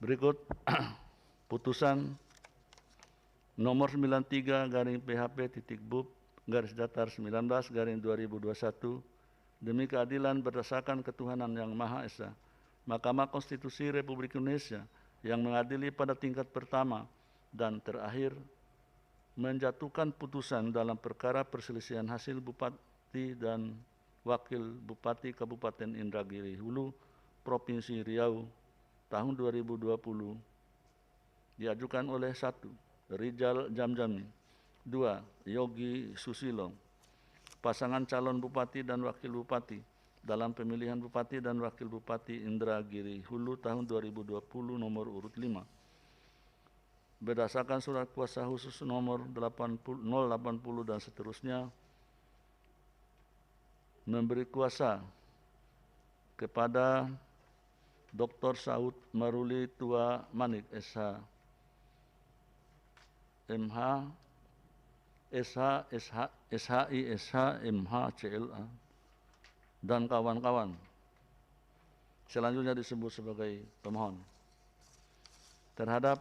Berikut putusan nomor 93/PHP.BUP/19/2021 demi keadilan berdasarkan ketuhanan yang Maha Esa. Mahkamah Konstitusi Republik Indonesia yang mengadili pada tingkat pertama dan terakhir menjatuhkan putusan dalam perkara perselisihan hasil Bupati dan Wakil Bupati Kabupaten Indragiri Hulu, Provinsi Riau tahun 2020 diajukan oleh 1. Rijal Jamjami, 2. Yogi Susilo, pasangan calon Bupati dan Wakil Bupati dalam pemilihan Bupati dan Wakil Bupati Indragiri Hulu tahun 2020 nomor urut 5. Berdasarkan surat kuasa khusus nomor 080 dan seterusnya, memberi kuasa kepada Dr. Saud Maruli Tua Manik, SH, MH, SHI, SH, MH, CLA, dan kawan-kawan. Selanjutnya disebut sebagai pemohon. Terhadap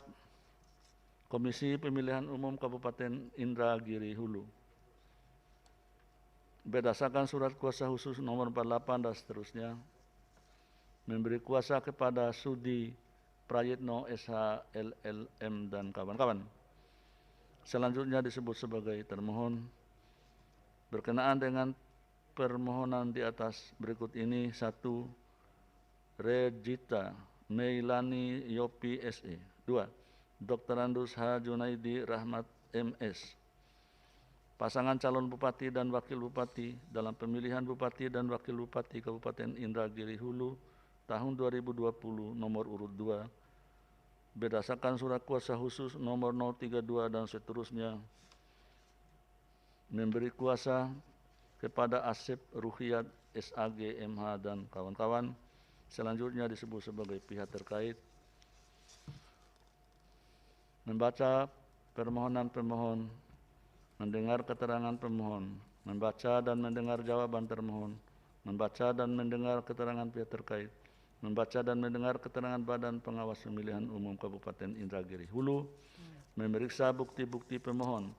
Komisi Pemilihan Umum Kabupaten Indragiri Hulu, berdasarkan surat kuasa khusus nomor 48 dan seterusnya, memberi kuasa kepada Sudi Prayitno, SH, LLM, dan kawan-kawan. Selanjutnya disebut sebagai termohon. Berkenaan dengan permohonan di atas berikut ini: 1. Regita Meilani Yopi, SE. 2. Dr. Andus H. Junaidi Rahmat, MS, pasangan calon Bupati dan Wakil Bupati dalam pemilihan Bupati dan Wakil Bupati Kabupaten Indragiri Hulu tahun 2020 nomor urut 2, berdasarkan surat kuasa khusus nomor 032 dan seterusnya, memberi kuasa kepada Asep Ruhiyat, SAG, MH, dan kawan-kawan. Selanjutnya disebut sebagai pihak terkait. Membaca permohonan pemohon, mendengar keterangan pemohon, membaca dan mendengar jawaban termohon, membaca dan mendengar keterangan pihak terkait, membaca dan mendengar keterangan Badan Pengawas Pemilihan Umum Kabupaten Indragiri Hulu, memeriksa bukti-bukti pemohon,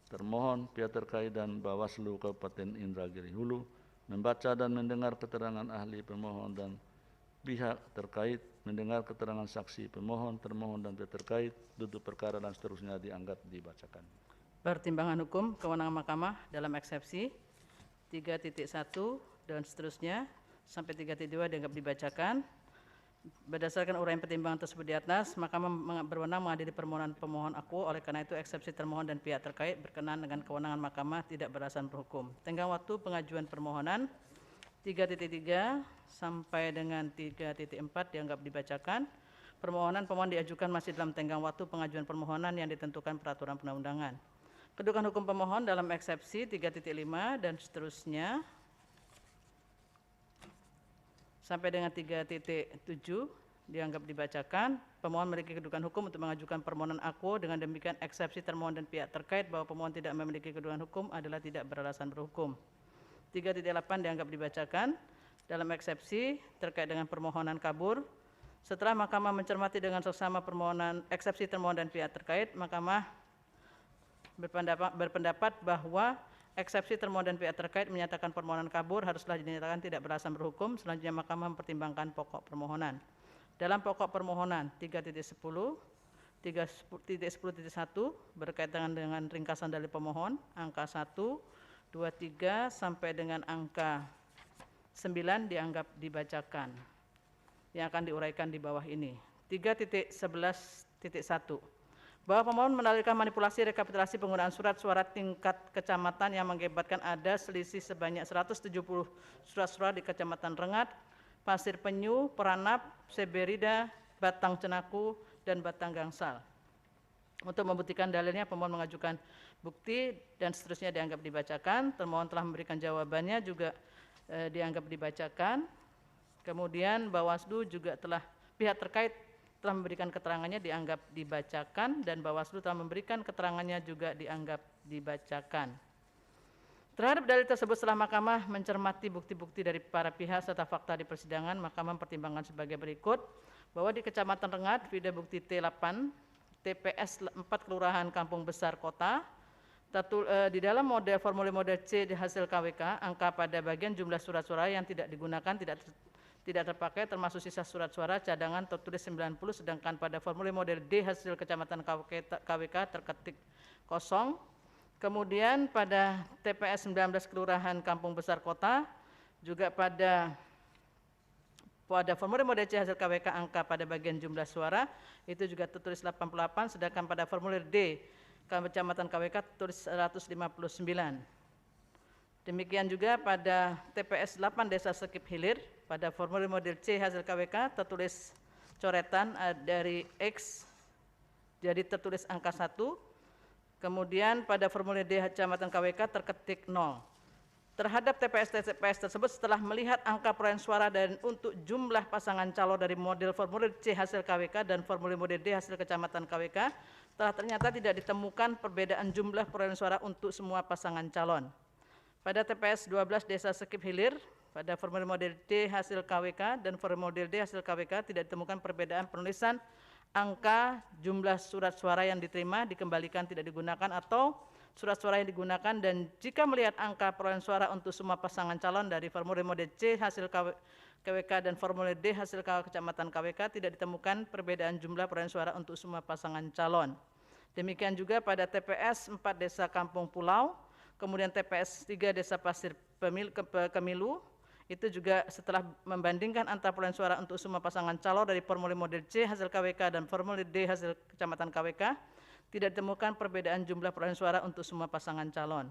termohon, pihak terkait, dan Bawaslu Kabupaten Indragiri Hulu, membaca dan mendengar keterangan ahli pemohon dan pihak terkait, mendengar keterangan saksi pemohon, termohon, dan pihak terkait, duduk perkara, dan seterusnya dianggap dibacakan. Pertimbangan hukum kewenangan Mahkamah dalam eksepsi 3.1 dan seterusnya sampai 3.2 dianggap dibacakan. Berdasarkan uraian pertimbangan tersebut di atas, Mahkamah berwenang mengadili permohonan pemohon aku. Oleh karena itu, eksepsi termohon dan pihak terkait berkenaan dengan kewenangan Mahkamah tidak beralasan berhukum. Tenggang waktu pengajuan permohonan 3.3 sampai dengan 3.4 dianggap dibacakan. Permohonan pemohon diajukan masih dalam tenggang waktu pengajuan permohonan yang ditentukan peraturan perundang-undangan. Kedudukan hukum pemohon dalam eksepsi 3.5 dan seterusnya sampai dengan 3.7 dianggap dibacakan. Pemohon memiliki kedudukan hukum untuk mengajukan permohonan aku. Dengan demikian, eksepsi termohon dan pihak terkait bahwa pemohon tidak memiliki kedudukan hukum adalah tidak beralasan berhukum. 3.8 dianggap dibacakan. Dalam eksepsi terkait dengan permohonan kabur, setelah Mahkamah mencermati dengan seksama permohonan eksepsi termohon dan pihak terkait, Mahkamah berpendapat bahwa eksepsi termohon dan pihak terkait menyatakan permohonan kabur haruslah dinyatakan tidak beralasan berhukum. Selanjutnya Mahkamah mempertimbangkan pokok permohonan. Dalam pokok permohonan 3.10, 3.10.1 berkaitan dengan ringkasan dalil pemohon, angka 1, 2, 3 sampai dengan angka 9 dianggap dibacakan. Yang akan diuraikan di bawah ini. 3.11.1 bahwa pemohon mendalilkan manipulasi rekapitulasi penggunaan surat suara tingkat kecamatan yang mengakibatkan ada selisih sebanyak 170 surat-suara di Kecamatan Rengat, Pasir Penyu, Peranap, Seberida, Batang Cenaku, dan Batang Gangsal. Untuk membuktikan dalilnya, pemohon mengajukan bukti dan seterusnya dianggap dibacakan. Termohon telah memberikan jawabannya juga dianggap dibacakan. Kemudian Bawaslu juga pihak terkait telah memberikan keterangannya dianggap dibacakan, dan Bawaslu telah memberikan keterangannya juga dianggap dibacakan. Terhadap dalil tersebut setelah Mahkamah mencermati bukti-bukti dari para pihak serta fakta di persidangan, Mahkamah mempertimbangkan sebagai berikut bahwa di Kecamatan Rengat, Vida Bukti T8, TPS 4 Kelurahan Kampung Besar Kota, di dalam formulir model C di hasil KWK, angka pada bagian jumlah surat suara yang tidak digunakan tidak terpakai termasuk sisa surat suara cadangan tertulis 90, sedangkan pada formulir model D hasil Kecamatan KWK terketik kosong. Kemudian pada TPS 19 Kelurahan Kampung Besar Kota, juga pada formulir model C hasil KWK angka pada bagian jumlah suara itu juga tertulis 88, sedangkan pada formulir D Kecamatan KWK tertulis 159. Demikian juga pada TPS 8 Desa Sekip Hilir, pada formulir model C hasil KWK tertulis coretan dari X jadi tertulis angka 1. Kemudian pada formulir D Kecamatan KWK terketik 0. Terhadap TPS tersebut setelah melihat angka perolehan suara dan untuk jumlah pasangan calon dari model formulir C hasil KWK dan formulir model D hasil Kecamatan KWK, telah ternyata tidak ditemukan perbedaan jumlah perolehan suara untuk semua pasangan calon. Pada TPS 12 Desa Sekip Hilir, pada formulir model D hasil KWK dan formulir model D hasil KWK tidak ditemukan perbedaan penulisan angka jumlah surat suara yang diterima, dikembalikan, tidak digunakan, atau surat suara yang digunakan, dan jika melihat angka perolehan suara untuk semua pasangan calon dari formulir model C hasil KWK dan formulir D hasil Kecamatan KWK tidak ditemukan perbedaan jumlah perolehan suara untuk semua pasangan calon. Demikian juga pada TPS 4 Desa Kampung Pulau, kemudian TPS 3 Desa Pasir Kemilu, itu juga setelah membandingkan antara perolehan suara untuk semua pasangan calon dari formulir model C hasil KWK dan formulir D hasil Kecamatan KWK, tidak ditemukan perbedaan jumlah perolehan suara untuk semua pasangan calon.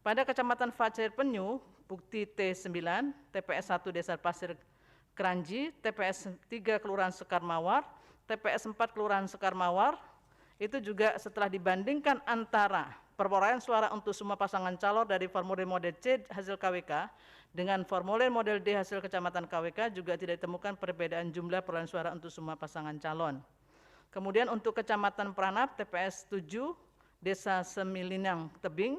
Pada Kecamatan Pasir Penyu, bukti T9, TPS 1 Desa Pasir Kranji, TPS 3 Kelurahan Sekar Mawar, TPS 4 Kelurahan Sekar Mawar, itu juga setelah dibandingkan antara perolehan suara untuk semua pasangan calon dari formulir model C hasil KWK dengan formulir model D hasil Kecamatan KWK juga tidak ditemukan perbedaan jumlah perolehan suara untuk semua pasangan calon. Kemudian untuk Kecamatan Pranap, TPS 7 Desa Semilinang Tebing,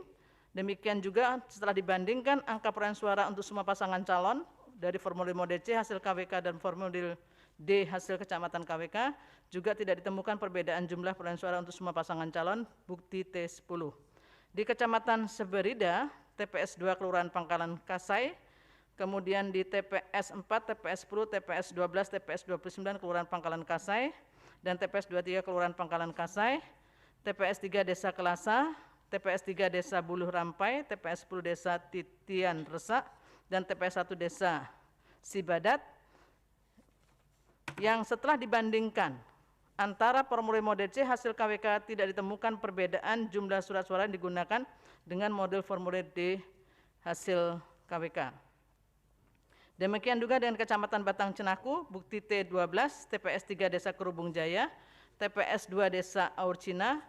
demikian juga setelah dibandingkan angka perolehan suara untuk semua pasangan calon dari formulir model C hasil KWK dan formulir D hasil Kecamatan KWK juga tidak ditemukan perbedaan jumlah perolehan suara untuk semua pasangan calon, bukti T10. Di Kecamatan Seberida, TPS 2 Kelurahan Pangkalan Kasai, kemudian di TPS 4, TPS 10, TPS 12, TPS 29 Kelurahan Pangkalan Kasai, dan TPS 23 Kelurahan Pangkalan Kasai, TPS 3 Desa Kelasa, TPS 3 Desa Buluh Rampai, TPS 10 Desa Titian Resak, dan TPS 1 Desa Sibadat, yang setelah dibandingkan antara formulir model C hasil KWK tidak ditemukan perbedaan jumlah surat suara yang digunakan dengan model formulir D hasil KWK. Demikian juga dengan Kecamatan Batang Cenaku, bukti T12, TPS 3 Desa Kerubung Jaya, TPS 2 Desa Aurcina,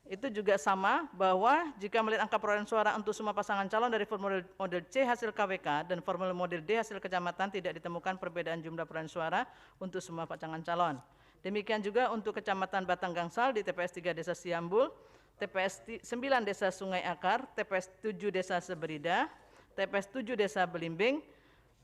itu juga sama bahwa jika melihat angka perolehan suara untuk semua pasangan calon dari formulir model C hasil KWK dan formulir model D hasil kecamatan tidak ditemukan perbedaan jumlah perolehan suara untuk semua pasangan calon. Demikian juga untuk Kecamatan Batang Gangsal di TPS 3 Desa Siambul, TPS 9 Desa Sungai Akar, TPS 7 Desa Seberida, TPS 7 Desa Belimbing,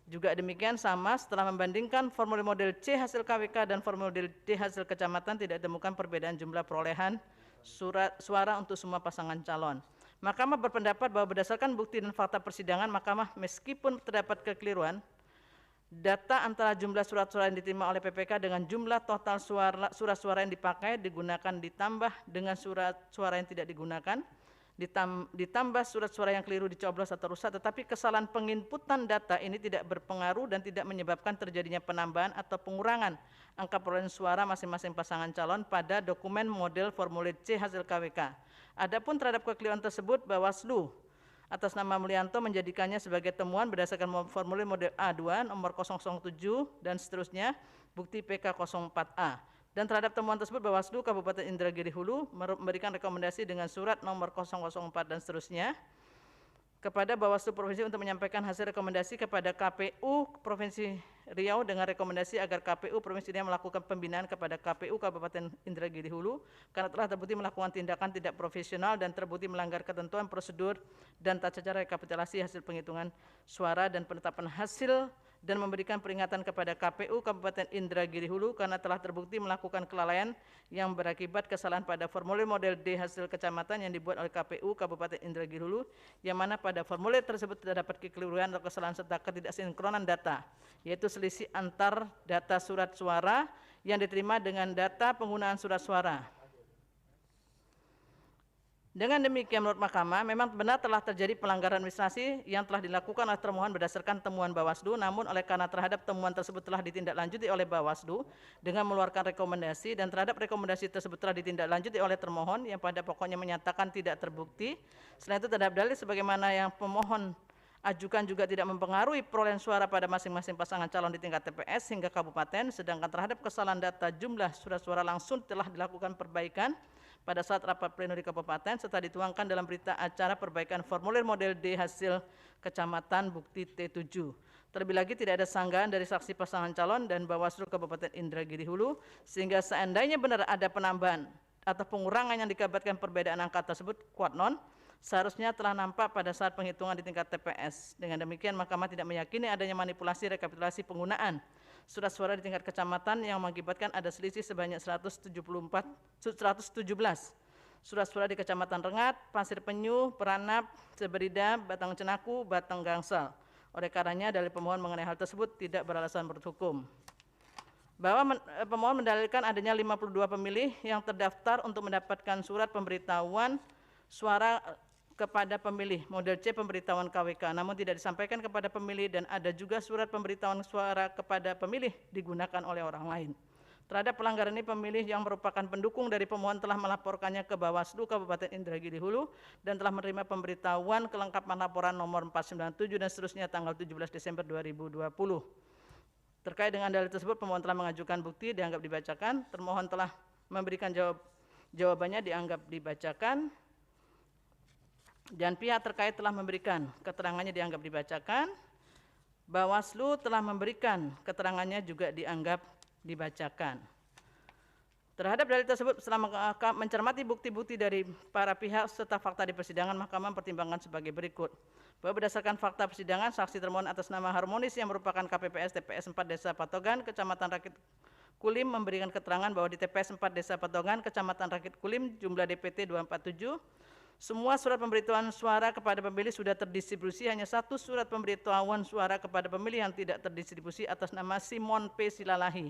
juga demikian sama setelah membandingkan formulir model C hasil KWK dan formulir D hasil kecamatan tidak ditemukan perbedaan jumlah perolehan surat suara untuk semua pasangan calon. Mahkamah berpendapat bahwa berdasarkan bukti dan fakta persidangan, Mahkamah meskipun terdapat kekeliruan, data antara jumlah surat suara yang diterima oleh PPK dengan jumlah total surat suara yang dipakai digunakan ditambah dengan surat suara yang tidak digunakan, ditambah surat suara yang keliru dicoblos atau rusak, tetapi kesalahan penginputan data ini tidak berpengaruh dan tidak menyebabkan terjadinya penambahan atau pengurangan angka perolehan suara masing-masing pasangan calon pada dokumen model formulir C hasil KWK. Adapun terhadap kekeliruan tersebut, Bawaslu atas nama Mulyanto menjadikannya sebagai temuan berdasarkan formulir model A2 nomor 007 dan seterusnya, bukti PK 04A. Dan terhadap temuan tersebut, Bawaslu Kabupaten Indragiri Hulu memberikan rekomendasi dengan surat nomor 004 dan seterusnya, kepada Bawaslu Provinsi untuk menyampaikan hasil rekomendasi kepada KPU Provinsi Riau dengan rekomendasi agar KPU Provinsi Riau melakukan pembinaan kepada KPU Kabupaten Indragiri Hulu karena telah terbukti melakukan tindakan tidak profesional dan terbukti melanggar ketentuan prosedur dan tata cara rekapitulasi hasil penghitungan suara dan penetapan hasil, dan memberikan peringatan kepada KPU Kabupaten Indragiri Hulu karena telah terbukti melakukan kelalaian yang berakibat kesalahan pada formulir model D hasil kecamatan yang dibuat oleh KPU Kabupaten Indragiri Hulu, yang mana pada formulir tersebut terdapat kekeliruan atau kesalahan serta ketidaksinkronan data, yaitu selisih antar data surat suara yang diterima dengan data penggunaan surat suara. Dengan demikian, menurut Mahkamah, memang benar telah terjadi pelanggaran administrasi yang telah dilakukan oleh termohon berdasarkan temuan Bawaslu, namun oleh karena terhadap temuan tersebut telah ditindaklanjuti oleh Bawaslu dengan mengeluarkan rekomendasi, dan terhadap rekomendasi tersebut telah ditindaklanjuti oleh termohon yang pada pokoknya menyatakan tidak terbukti. Selain itu, terhadap dalil sebagaimana yang pemohon ajukan juga tidak mempengaruhi perolehan suara pada masing-masing pasangan calon di tingkat TPS hingga kabupaten, sedangkan terhadap kesalahan data jumlah surat suara langsung telah dilakukan perbaikan pada saat rapat pleno di kabupaten serta dituangkan dalam berita acara perbaikan formulir model D hasil kecamatan bukti T7. Terlebih lagi tidak ada sanggahan dari saksi pasangan calon dan Bawaslu Kabupaten Indragiri Hulu, sehingga seandainya benar ada penambahan atau pengurangan yang dikabarkan perbedaan angka tersebut kuat non, seharusnya telah nampak pada saat penghitungan di tingkat TPS. Dengan demikian, Mahkamah tidak meyakini adanya manipulasi rekapitulasi penggunaan surat suara di tingkat kecamatan yang mengakibatkan ada selisih sebanyak 117 surat suara di Kecamatan Rengat, Pasir Penyu, Peranap, Seberida, Batang Cenaku, Batang Gangsal. Oleh karenanya, dalil pemohon mengenai hal tersebut tidak beralasan menurut hukum. Bahwa pemohon mendalilkan adanya 52 pemilih yang terdaftar untuk mendapatkan surat pemberitahuan suara kepada pemilih model C pemberitahuan KWK, namun tidak disampaikan kepada pemilih, dan ada juga surat pemberitahuan suara kepada pemilih digunakan oleh orang lain. Terhadap pelanggaran ini, pemilih yang merupakan pendukung dari pemohon telah melaporkannya ke Bawaslu Kabupaten Indragiri Hulu dan telah menerima pemberitahuan kelengkapan laporan nomor 497 dan seterusnya tanggal 17 Desember 2020. Terkait dengan dalil tersebut, pemohon telah mengajukan bukti dianggap dibacakan, termohon telah memberikan jawabannya dianggap dibacakan, dan pihak terkait telah memberikan keterangannya dianggap dibacakan. Bawaslu telah memberikan keterangannya juga dianggap dibacakan. Terhadap dalil tersebut, setelah mencermati bukti-bukti dari para pihak serta fakta di persidangan, Mahkamah mempertimbangkan sebagai berikut. Bahwa berdasarkan fakta persidangan, saksi termohon atas nama Harmonis yang merupakan KPPS TPS 4 Desa Patogan, Kecamatan Rakit Kulim, memberikan keterangan bahwa di TPS 4 Desa Patogan, Kecamatan Rakit Kulim, jumlah DPT 247, semua surat pemberitahuan suara kepada pemilih sudah terdistribusi, hanya satu surat pemberitahuan suara kepada pemilih yang tidak terdistribusi atas nama Simon P. Silalahi.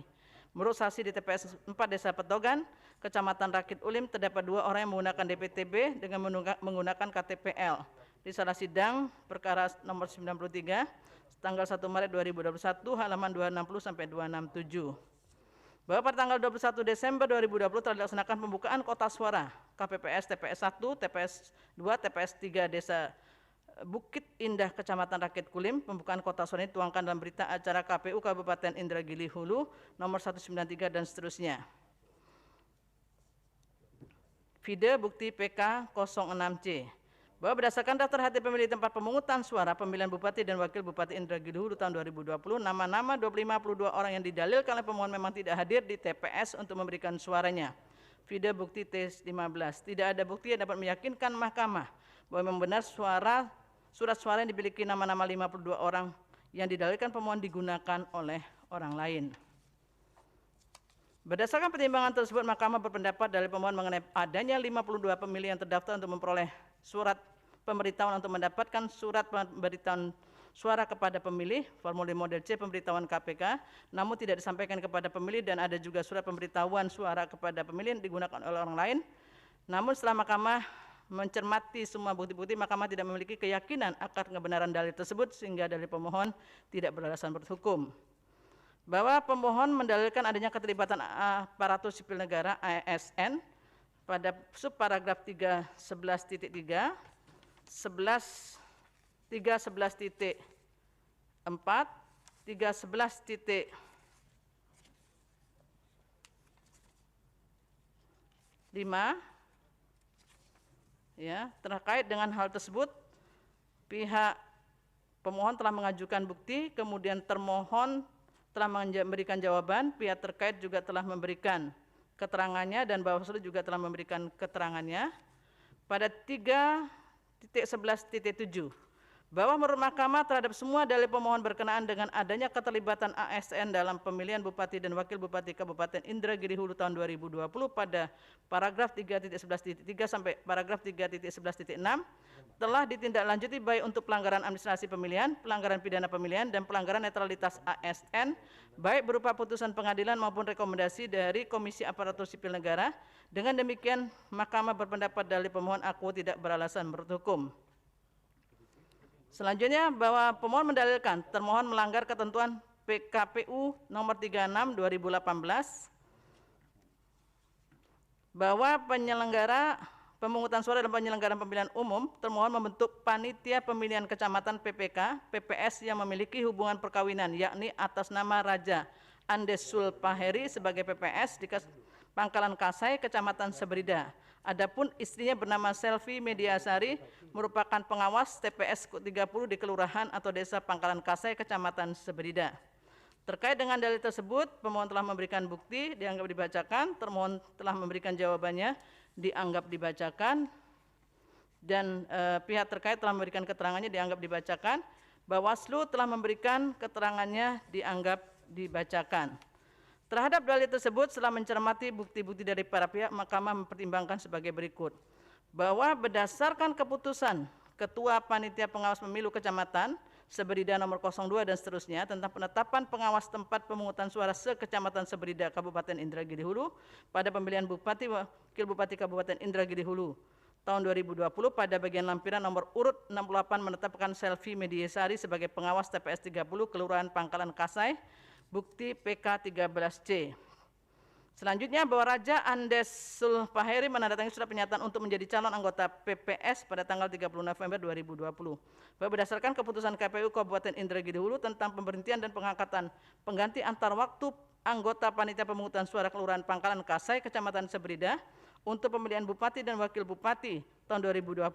Menurut saksi di TPS 4 Desa Petogan, Kecamatan Rakit Kulim, terdapat 2 orang yang menggunakan DPTB dengan menggunakan KTPL. Di salah sidang perkara nomor 93 tanggal 1 Maret 2021 halaman 260 sampai 267. Bahwa pada tanggal 21 Desember 2020 telah dilaksanakan pembukaan kotak suara KPPS TPS 1, TPS 2, TPS 3 Desa Bukit Indah Kecamatan Rakit Kulim. Pembukaan kotak suara ini dituangkan dalam berita acara KPU Kabupaten Indragiri Hulu nomor 193 dan seterusnya. Vide bukti PK 06C. Bahwa berdasarkan daftar hati pemilih tempat pemungutan suara pemilihan Bupati dan Wakil Bupati Indragiri Hulu tahun 2020, nama-nama 52 orang yang didalilkan oleh pemohon memang tidak hadir di TPS untuk memberikan suaranya. Vide bukti T15. Tidak ada bukti yang dapat meyakinkan Mahkamah bahwa memang benar surat suara yang dimiliki nama-nama 52 orang yang didalilkan pemohon digunakan oleh orang lain. Berdasarkan pertimbangan tersebut, Mahkamah berpendapat dari pemohon mengenai adanya 52 pemilih yang terdaftar untuk memperoleh surat pemberitahuan untuk mendapatkan surat pemberitahuan suara kepada pemilih, formulir model C pemberitahuan KPK, namun tidak disampaikan kepada pemilih, dan ada juga surat pemberitahuan suara kepada pemilih yang digunakan oleh orang lain. Namun setelah Mahkamah mencermati semua bukti-bukti, Mahkamah tidak memiliki keyakinan akan kebenaran dalil tersebut, sehingga dalil pemohon tidak beralasan menurut hukum. Bahwa pemohon mendalilkan adanya keterlibatan aparatur sipil negara ASN pada subparagraf 311.3, 311.4, 311.5, ya, terkait dengan hal tersebut, pihak pemohon telah mengajukan bukti, kemudian termohon telah memberikan jawaban, pihak terkait juga telah memberikan keterangannya, dan Bawaslu juga telah memberikan keterangannya. Pada 3.11.7, bahwa menurut Mahkamah terhadap semua dalil pemohon berkenaan dengan adanya keterlibatan ASN dalam pemilihan Bupati dan Wakil Bupati Kabupaten Indragiri Hulu tahun 2020 pada paragraf 3.11.3 sampai paragraf 3.11.6 telah ditindaklanjuti baik untuk pelanggaran administrasi pemilihan, pelanggaran pidana pemilihan, dan pelanggaran netralitas ASN, baik berupa putusan pengadilan maupun rekomendasi dari Komisi Aparatur Sipil Negara. Dengan demikian, Mahkamah berpendapat dalil pemohon aku tidak beralasan menurut hukum. Selanjutnya, bahwa pemohon mendalilkan termohon melanggar ketentuan PKPU nomor 36 2018 bahwa penyelenggara pemungutan suara dan penyelenggaraan pemilihan umum termohon membentuk panitia pemilihan kecamatan PPK PPS yang memiliki hubungan perkawinan, yakni atas nama Raja Andes Sulpaheri sebagai PPS di Pangkalan Kasai, Kecamatan Seberida. Adapun istrinya bernama Selvi Mediasari merupakan pengawas TPS 30 di Kelurahan atau Desa Pangkalan Kasai, Kecamatan Seberida. Terkait dengan dalil tersebut, pemohon telah memberikan bukti, dianggap dibacakan, termohon telah memberikan jawabannya, dianggap dibacakan, dan pihak terkait telah memberikan keterangannya, dianggap dibacakan. Bawaslu telah memberikan keterangannya, dianggap dibacakan. Terhadap dalil tersebut, setelah mencermati bukti-bukti dari para pihak, Mahkamah mempertimbangkan sebagai berikut. Bahwa berdasarkan keputusan Ketua Panitia Pengawas Pemilu Kecamatan Seberida nomor 02 dan seterusnya tentang penetapan pengawas tempat pemungutan suara se-Kecamatan Seberida Kabupaten Indragiri Hulu pada pemilihan Bupati Wakil Bupati Kabupaten Indragiri Hulu tahun 2020 pada bagian lampiran nomor urut 68 menetapkan Selvi Mediasari sebagai pengawas TPS 30 Kelurahan Pangkalan Kasai, bukti PK 13C. Selanjutnya, bahwa Raja Andes Sulpaheri menandatangani surat pernyataan untuk menjadi calon anggota PPS pada tanggal 30 November 2020. Bahwa berdasarkan keputusan KPU Kabupaten Indragiri Hulu tentang pemberhentian dan pengangkatan pengganti antar waktu anggota panitia pemungutan suara Kelurahan Pangkalan Kasai, Kecamatan Seberida untuk pemilihan Bupati dan Wakil Bupati tahun 2020,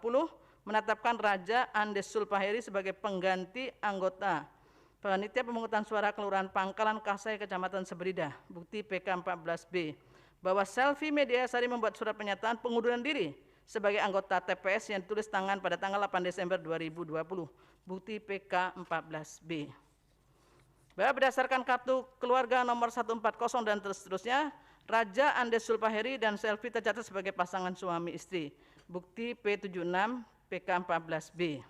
menetapkan Raja Andes Sulpaheri sebagai pengganti anggota panitia pemungutan suara Kelurahan Pangkalan Kasai, Kecamatan Seberida, bukti PK 14B. Bahwa Selvi Mediasari membuat surat pernyataan pengunduran diri sebagai anggota TPS yang ditulis tangan pada tanggal 8 Desember 2020, bukti PK 14B. Bahwa berdasarkan kartu keluarga nomor 140 dan seterusnya, Raja Andes Sulpaheri dan Selvi tercatat sebagai pasangan suami istri, bukti P76 PK 14B.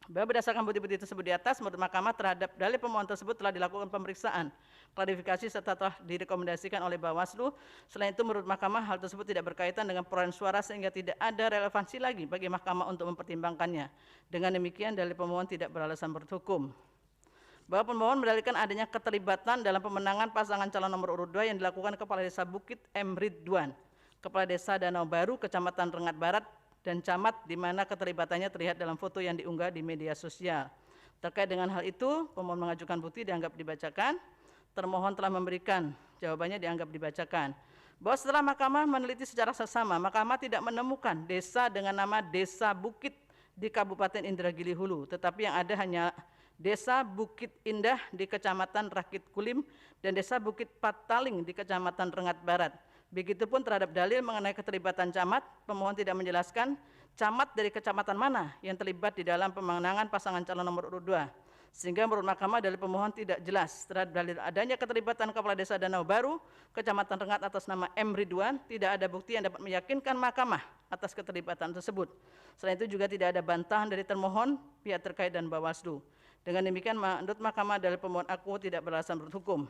Bahwa berdasarkan bukti-bukti tersebut di atas, menurut Mahkamah terhadap dalil pemohon tersebut telah dilakukan pemeriksaan, klarifikasi serta telah direkomendasikan oleh Bawaslu. Selain itu, menurut Mahkamah hal tersebut tidak berkaitan dengan perolehan suara sehingga tidak ada relevansi lagi bagi Mahkamah untuk mempertimbangkannya. Dengan demikian, dalil pemohon tidak beralasan menurut hukum. Bahwa pemohon mendalilkan adanya keterlibatan dalam pemenangan pasangan calon nomor urut 2 yang dilakukan Kepala Desa Bukit M. Ridwan, Kepala Desa Danau Baru, Kecamatan Rengat Barat, dan camat di mana keterlibatannya terlihat dalam foto yang diunggah di media sosial. Terkait dengan hal itu, pemohon mengajukan bukti, dianggap dibacakan. Termohon telah memberikan jawabannya, dianggap dibacakan. Bahwa setelah Mahkamah meneliti secara seksama, Mahkamah tidak menemukan desa dengan nama Desa Bukit di Kabupaten Indragiri Hulu, tetapi yang ada hanya Desa Bukit Indah di Kecamatan Rakit Kulim dan Desa Bukit Pataling di Kecamatan Rengat Barat. Begitupun terhadap dalil mengenai keterlibatan camat, pemohon tidak menjelaskan camat dari kecamatan mana yang terlibat di dalam pemenangan pasangan calon nomor urut 2. Sehingga menurut Mahkamah dalil pemohon tidak jelas terhadap dalil adanya keterlibatan Kepala Desa Danau Baru, Kecamatan Rengat atas nama M. Ridwan, tidak ada bukti yang dapat meyakinkan Mahkamah atas keterlibatan tersebut. Selain itu juga tidak ada bantahan dari termohon, pihak terkait dan Bawaslu. Dengan demikian, menurut Mahkamah dalil pemohon aku tidak beralasan menurut hukum.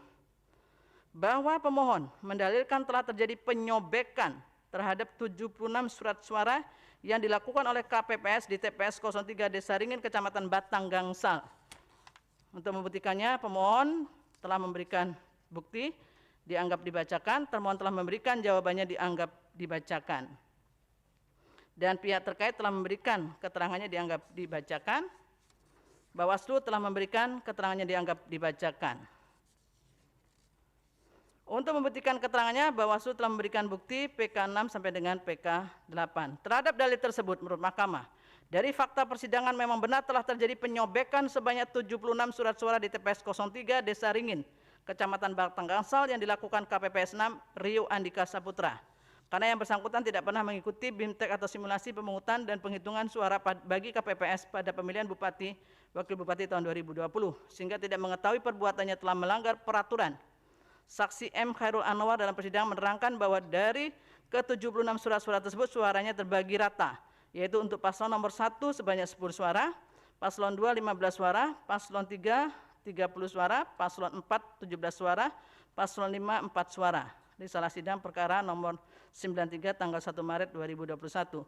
Bahwa pemohon mendalilkan telah terjadi penyobekan terhadap 76 surat suara yang dilakukan oleh KPPS di TPS 03 Desa Ringin, Kecamatan Batang Gangsal. Untuk membuktikannya, pemohon telah memberikan bukti, dianggap dibacakan, termohon telah memberikan jawabannya, dianggap dibacakan. Dan pihak terkait telah memberikan keterangannya, dianggap dibacakan. Bawaslu telah memberikan keterangannya, dianggap dibacakan. Untuk membuktikan keterangannya, Bawaslu telah memberikan bukti PK 6 sampai dengan PK 8. Terhadap dalil tersebut, menurut Mahkamah, Dari fakta persidangan memang benar telah terjadi penyobekan sebanyak 76 surat suara di TPS 03 Desa Ringin, Kecamatan Batang Gansal yang dilakukan KPPS 6 Rio Andika Saputra. Karena yang bersangkutan tidak pernah mengikuti BIMTEK atau simulasi pemungutan dan penghitungan suara bagi KPPS pada pemilihan Bupati, Wakil Bupati tahun 2020, sehingga tidak mengetahui perbuatannya telah melanggar peraturan. Saksi M. Khairul Anwar dalam persidangan menerangkan bahwa dari ke-76 surat-surat tersebut suaranya terbagi rata, yaitu untuk paslon nomor 1 sebanyak 10 suara, paslon 2 15 suara, paslon 3 30 suara, paslon 4 17 suara, paslon 5 4 suara. Di salah sidang perkara nomor 93 tanggal 1 Maret 2021.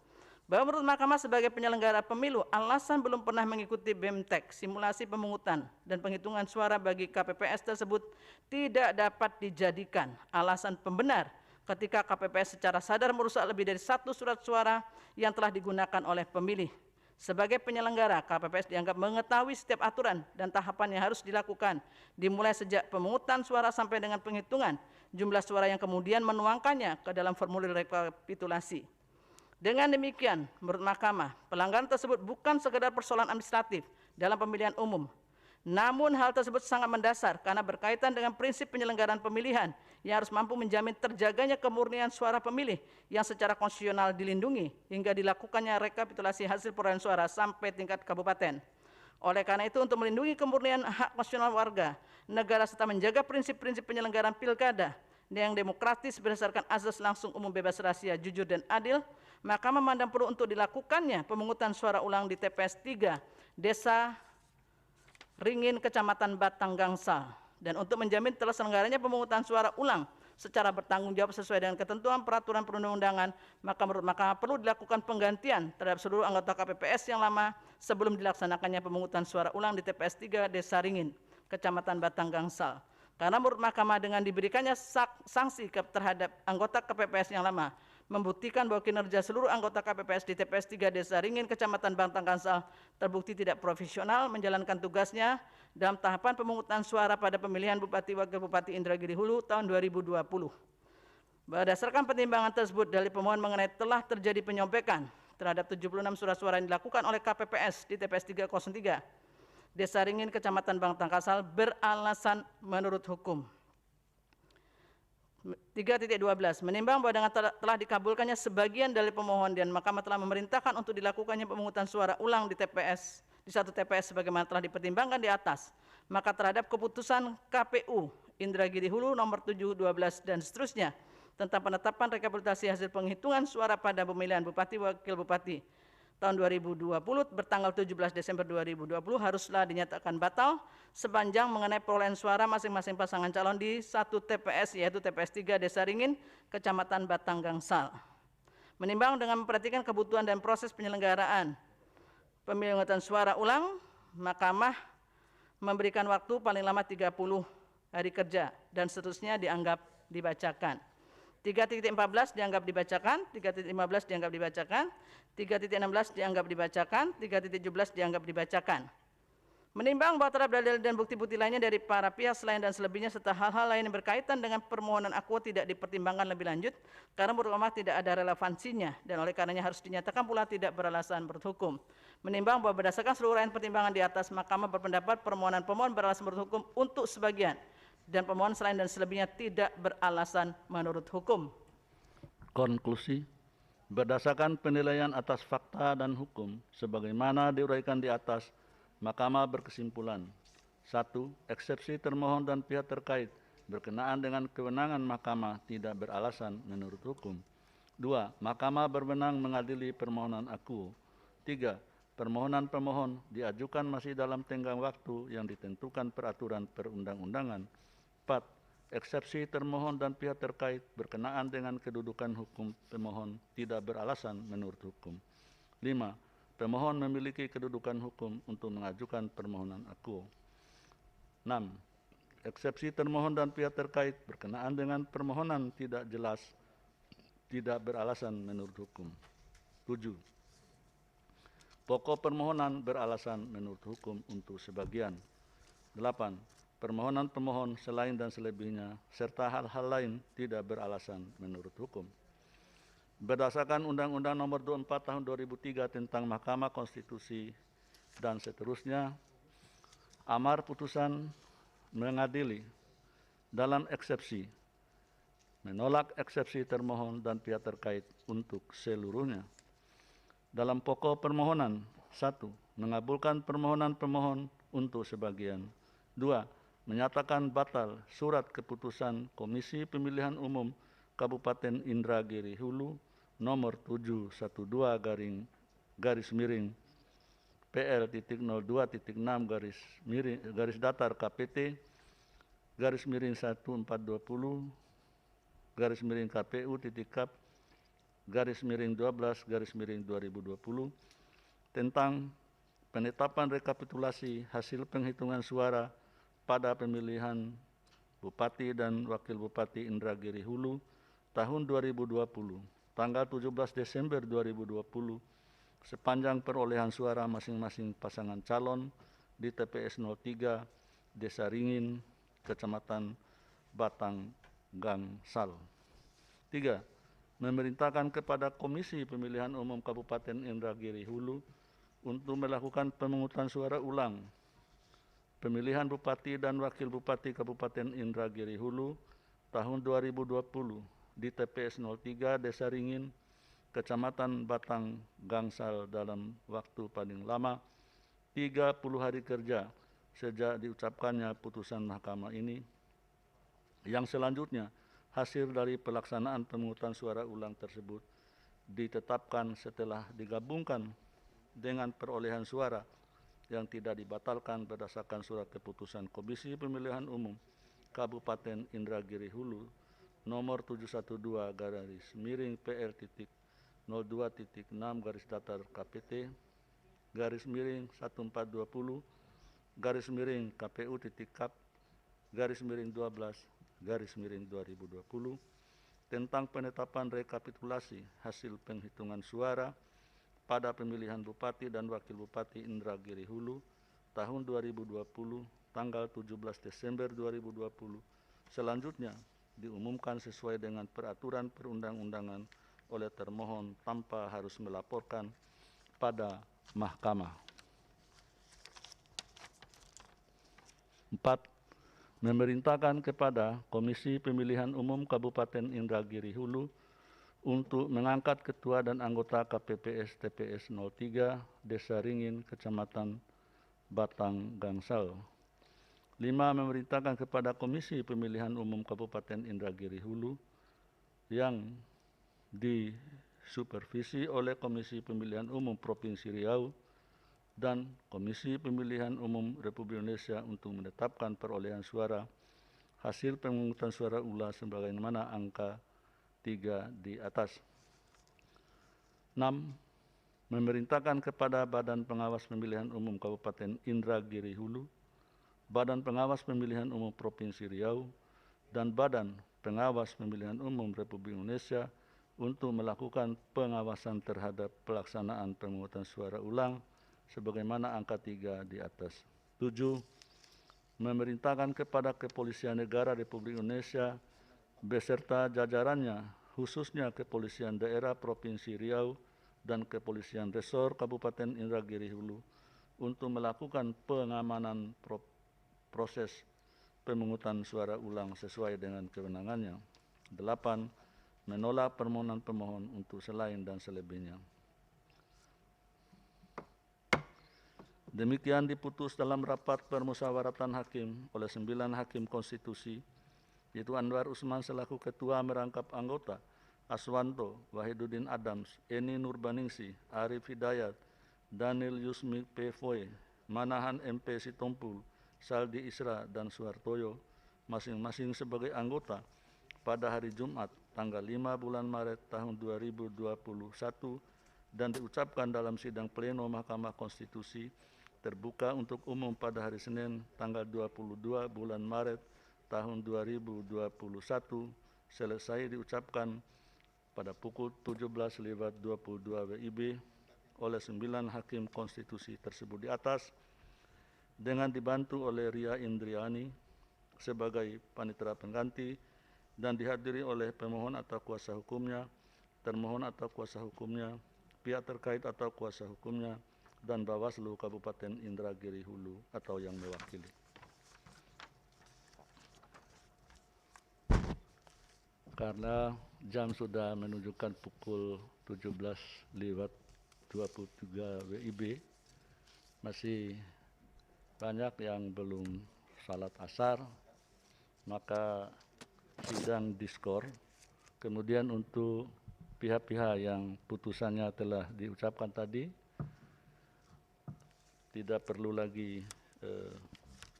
Bahwa menurut Mahkamah sebagai penyelenggara pemilu, alasan belum pernah mengikuti BIMTEK, simulasi pemungutan dan penghitungan suara bagi KPPS tersebut tidak dapat dijadikan alasan pembenar ketika KPPS secara sadar merusak lebih dari 1 surat suara yang telah digunakan oleh pemilih. Sebagai penyelenggara, KPPS dianggap mengetahui setiap aturan dan tahapan yang harus dilakukan, dimulai sejak pemungutan suara sampai dengan penghitungan jumlah suara yang kemudian menuangkannya ke dalam formulir rekapitulasi. Dengan demikian, menurut Mahkamah, pelanggaran tersebut bukan sekedar persoalan administratif dalam pemilihan umum, namun hal tersebut sangat mendasar karena berkaitan dengan prinsip penyelenggaraan pemilihan yang harus mampu menjamin terjaganya kemurnian suara pemilih yang secara konstitusional dilindungi hingga dilakukannya rekapitulasi hasil perolehan suara sampai tingkat kabupaten. Oleh karena itu, untuk melindungi kemurnian hak konstitusional warga negara serta menjaga prinsip-prinsip penyelenggaraan pilkada yang demokratis berdasarkan azas langsung umum bebas rahasia, jujur dan adil, Mahkamah memandang perlu untuk dilakukannya pemungutan suara ulang di TPS 3 Desa Ringin, Kecamatan Batang Gansal, dan untuk menjamin terselenggaranya pemungutan suara ulang secara bertanggung jawab sesuai dengan ketentuan peraturan perundang-undangan, maka menurut Mahkamah perlu dilakukan penggantian terhadap seluruh anggota KPPS yang lama sebelum dilaksanakannya pemungutan suara ulang di TPS 3 Desa Ringin, Kecamatan Batang Gansal. Karena menurut Mahkamah dengan diberikannya sanksi terhadap anggota KPPS yang lama, membuktikan bahwa kinerja seluruh anggota KPPS di TPS 3 Desa Ringin, Kecamatan Batang Gansal terbukti tidak profesional menjalankan tugasnya dalam tahapan pemungutan suara pada pemilihan Bupati Wakil Bupati Indragiri Hulu tahun 2020. Berdasarkan pertimbangan tersebut, dalil pemohon mengenai telah terjadi penyobekan terhadap 76 surat suara yang dilakukan oleh KPPS di TPS 303 Desa Ringin, Kecamatan Batang Gansal beralasan menurut hukum. 3.12 menimbang bahwa dengan telah dikabulkannya sebagian dari pemohon dan Mahkamah telah memerintahkan untuk dilakukannya pemungutan suara ulang di satu TPS sebagaimana telah dipertimbangkan di atas, maka terhadap keputusan KPU Indragiri Hulu nomor 7, 12 dan seterusnya tentang penetapan rekapitulasi hasil penghitungan suara pada pemilihan Bupati Wakil Bupati tahun 2020 bertanggal 17 Desember 2020 haruslah dinyatakan batal sepanjang mengenai perolehan suara masing-masing pasangan calon di satu TPS, yaitu TPS 3 Desa Ringin, Kecamatan Batang Gansal. Menimbang dengan memperhatikan kebutuhan dan proses penyelenggaraan pemungutan suara ulang, Mahkamah memberikan waktu paling lama 30 hari kerja dan seterusnya dianggap dibacakan. 3.14 dianggap dibacakan, 3.15 dianggap dibacakan, 3.16 dianggap dibacakan, 3.17 dianggap dibacakan. Menimbang bahwa terhadap dalil dan bukti-bukti lainnya dari para pihak selain dan selebihnya serta hal-hal lain yang berkaitan dengan permohonan akuo tidak dipertimbangkan lebih lanjut karena menurut Mahkamah tidak ada relevansinya dan oleh karenanya harus dinyatakan pula tidak beralasan menurut hukum. Menimbang bahwa berdasarkan seluruh pertimbangan di atas, Mahkamah berpendapat permohonan pemohon beralasan menurut hukum untuk sebagian dan pemohon selain dan selebihnya tidak beralasan menurut hukum. Konklusi, berdasarkan penilaian atas fakta dan hukum sebagaimana diuraikan di atas, Mahkamah berkesimpulan: 1. Eksepsi termohon dan pihak terkait berkenaan dengan kewenangan Mahkamah tidak beralasan menurut hukum. 2. Mahkamah berwenang mengadili permohonan akuo. 3. Permohonan pemohon diajukan masih dalam tenggang waktu yang ditentukan peraturan perundang-undangan. 4. Eksepsi termohon dan pihak terkait berkenaan dengan kedudukan hukum pemohon tidak beralasan menurut hukum. 5. Pemohon memiliki kedudukan hukum untuk mengajukan permohonan akuo. 6. Eksepsi termohon dan pihak terkait berkenaan dengan permohonan tidak jelas, tidak beralasan menurut hukum. 7. Pokok permohonan beralasan menurut hukum untuk sebagian. 8. Permohonan pemohon selain dan selebihnya serta hal-hal lain tidak beralasan menurut hukum. berdasarkan Undang-Undang Nomor 24 Tahun 2003 tentang Mahkamah Konstitusi dan seterusnya, amar putusan mengadili dalam eksepsi, menolak eksepsi termohon dan pihak terkait untuk seluruhnya. Dalam pokok permohonan, 1. Mengabulkan permohonan pemohon untuk sebagian. 2. Menyatakan batal surat keputusan Komisi Pemilihan Umum Kabupaten Indragiri Hulu nomor 712 garis miring PL.02.6 garis datar KPT garis miring 1420 garis miring KPU titik-kap garis miring 12 garis miring 2020 tentang penetapan rekapitulasi hasil penghitungan suara pada pemilihan Bupati dan Wakil Bupati Indragiri Hulu tahun 2020, tanggal 17 Desember 2020, sepanjang perolehan suara masing-masing pasangan calon di TPS 03, Desa Ringin, Kecamatan Batang, Gangsal. 3. Memerintahkan kepada Komisi Pemilihan Umum Kabupaten Indragiri Hulu untuk melakukan pemungutan suara ulang pemilihan Bupati dan Wakil Bupati Kabupaten Indragiri Hulu tahun 2020 di TPS 03 Desa Ringin, Kecamatan Batang, Gangsal dalam waktu paling lama 30 hari kerja sejak diucapkannya putusan mahkamah ini. Yang selanjutnya, hasil dari pelaksanaan pemungutan suara ulang tersebut ditetapkan setelah digabungkan dengan perolehan suara yang tidak dibatalkan berdasarkan surat keputusan Komisi Pemilihan Umum Kabupaten Indragiri Hulu nomor 712 garis miring PL.02.6 garis datar KPT garis miring 1420 garis miring KPU titik-kap garis miring 12 garis miring 2020 tentang penetapan rekapitulasi hasil penghitungan suara pada pemilihan Bupati dan Wakil Bupati Indragiri Hulu tahun 2020 tanggal 17 Desember 2020 selanjutnya diumumkan sesuai dengan peraturan perundang-undangan oleh termohon tanpa harus melaporkan pada mahkamah. 4. Memerintahkan kepada Komisi Pemilihan Umum Kabupaten Indragiri Hulu untuk mengangkat ketua dan anggota KPPS TPS 03 Desa Ringin, Kecamatan Batang, Gangsal. 5. Memerintahkan kepada Komisi Pemilihan Umum Kabupaten Indragiri Hulu yang disupervisi oleh Komisi Pemilihan Umum Provinsi Riau dan Komisi Pemilihan Umum Republik Indonesia untuk menetapkan perolehan suara hasil pemungutan suara ulang sebagaimana angka 3 di atas. 6. Memerintahkan kepada Badan Pengawas Pemilihan Umum Kabupaten Indragiri Hulu, Badan Pengawas Pemilihan Umum Provinsi Riau, dan Badan Pengawas Pemilihan Umum Republik Indonesia untuk melakukan pengawasan terhadap pelaksanaan pemungutan suara ulang sebagaimana angka 3 di atas. 7. Memerintahkan kepada Kepolisian Negara Republik Indonesia beserta jajarannya, khususnya Kepolisian Daerah Provinsi Riau dan Kepolisian Resor Kabupaten Indragiri Hulu untuk melakukan pengamanan proses pemungutan suara ulang sesuai dengan kewenangannya. 8. Menolak permohonan pemohon untuk selain dan selebihnya. Demikian diputus dalam rapat permusyawaratan hakim oleh 9 hakim konstitusi, yaitu Anwar Usman selaku Ketua merangkap anggota, Aswanto, Wahiduddin Adams, Eni Nurbaningsih, Arif Hidayat, Daniel Yusmi P. Foy, Manahan MP Sitompul, Saldi Isra, dan Suhartoyo, masing-masing sebagai anggota pada hari Jumat, tanggal 5 bulan Maret tahun 2021, dan diucapkan dalam sidang pleno Mahkamah Konstitusi terbuka untuk umum pada hari Senin, tanggal 22 bulan Maret tahun 2021, selesai diucapkan pada pukul 17:22 WIB oleh 9 hakim konstitusi tersebut di atas, dengan dibantu oleh Ria Indriani sebagai panitera pengganti dan dihadiri oleh pemohon atau kuasa hukumnya, termohon atau kuasa hukumnya, pihak terkait atau kuasa hukumnya, dan Bawaslu Kabupaten Indragiri Hulu atau yang mewakili. Karena jam sudah menunjukkan pukul 17:23 WIB, masih banyak yang belum salat asar, maka sidang diskor. Kemudian untuk pihak-pihak yang putusannya telah diucapkan tadi, tidak perlu lagi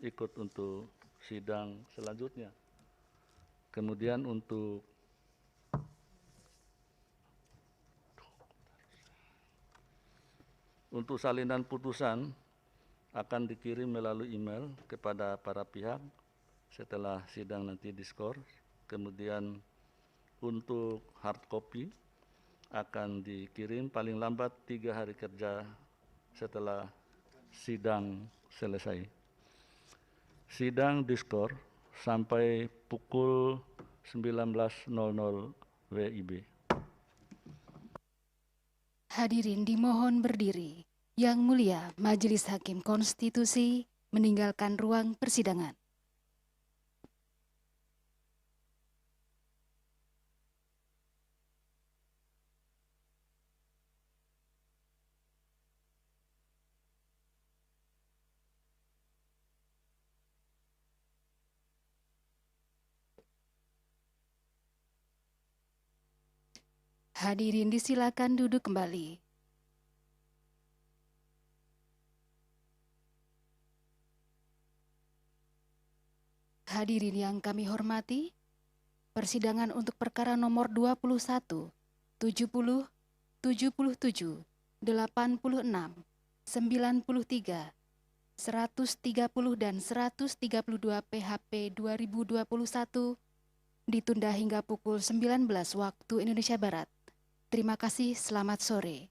ikut untuk sidang selanjutnya. Kemudian untuk salinan putusan akan dikirim melalui email kepada para pihak setelah sidang nanti diskor. Kemudian untuk hard copy akan dikirim paling lambat 3 hari kerja setelah sidang selesai. Sidang diskor sampai pukul 19.00 WIB. Hadirin dimohon berdiri. Yang Mulia Majelis Hakim Konstitusi meninggalkan ruang persidangan. Hadirin disilakan duduk kembali. Hadirin yang kami hormati, persidangan untuk perkara nomor 21, 70, 77, 86, 93, 130 dan 132 PHP 2021 ditunda hingga pukul 19 waktu Indonesia Barat. Terima kasih, selamat sore.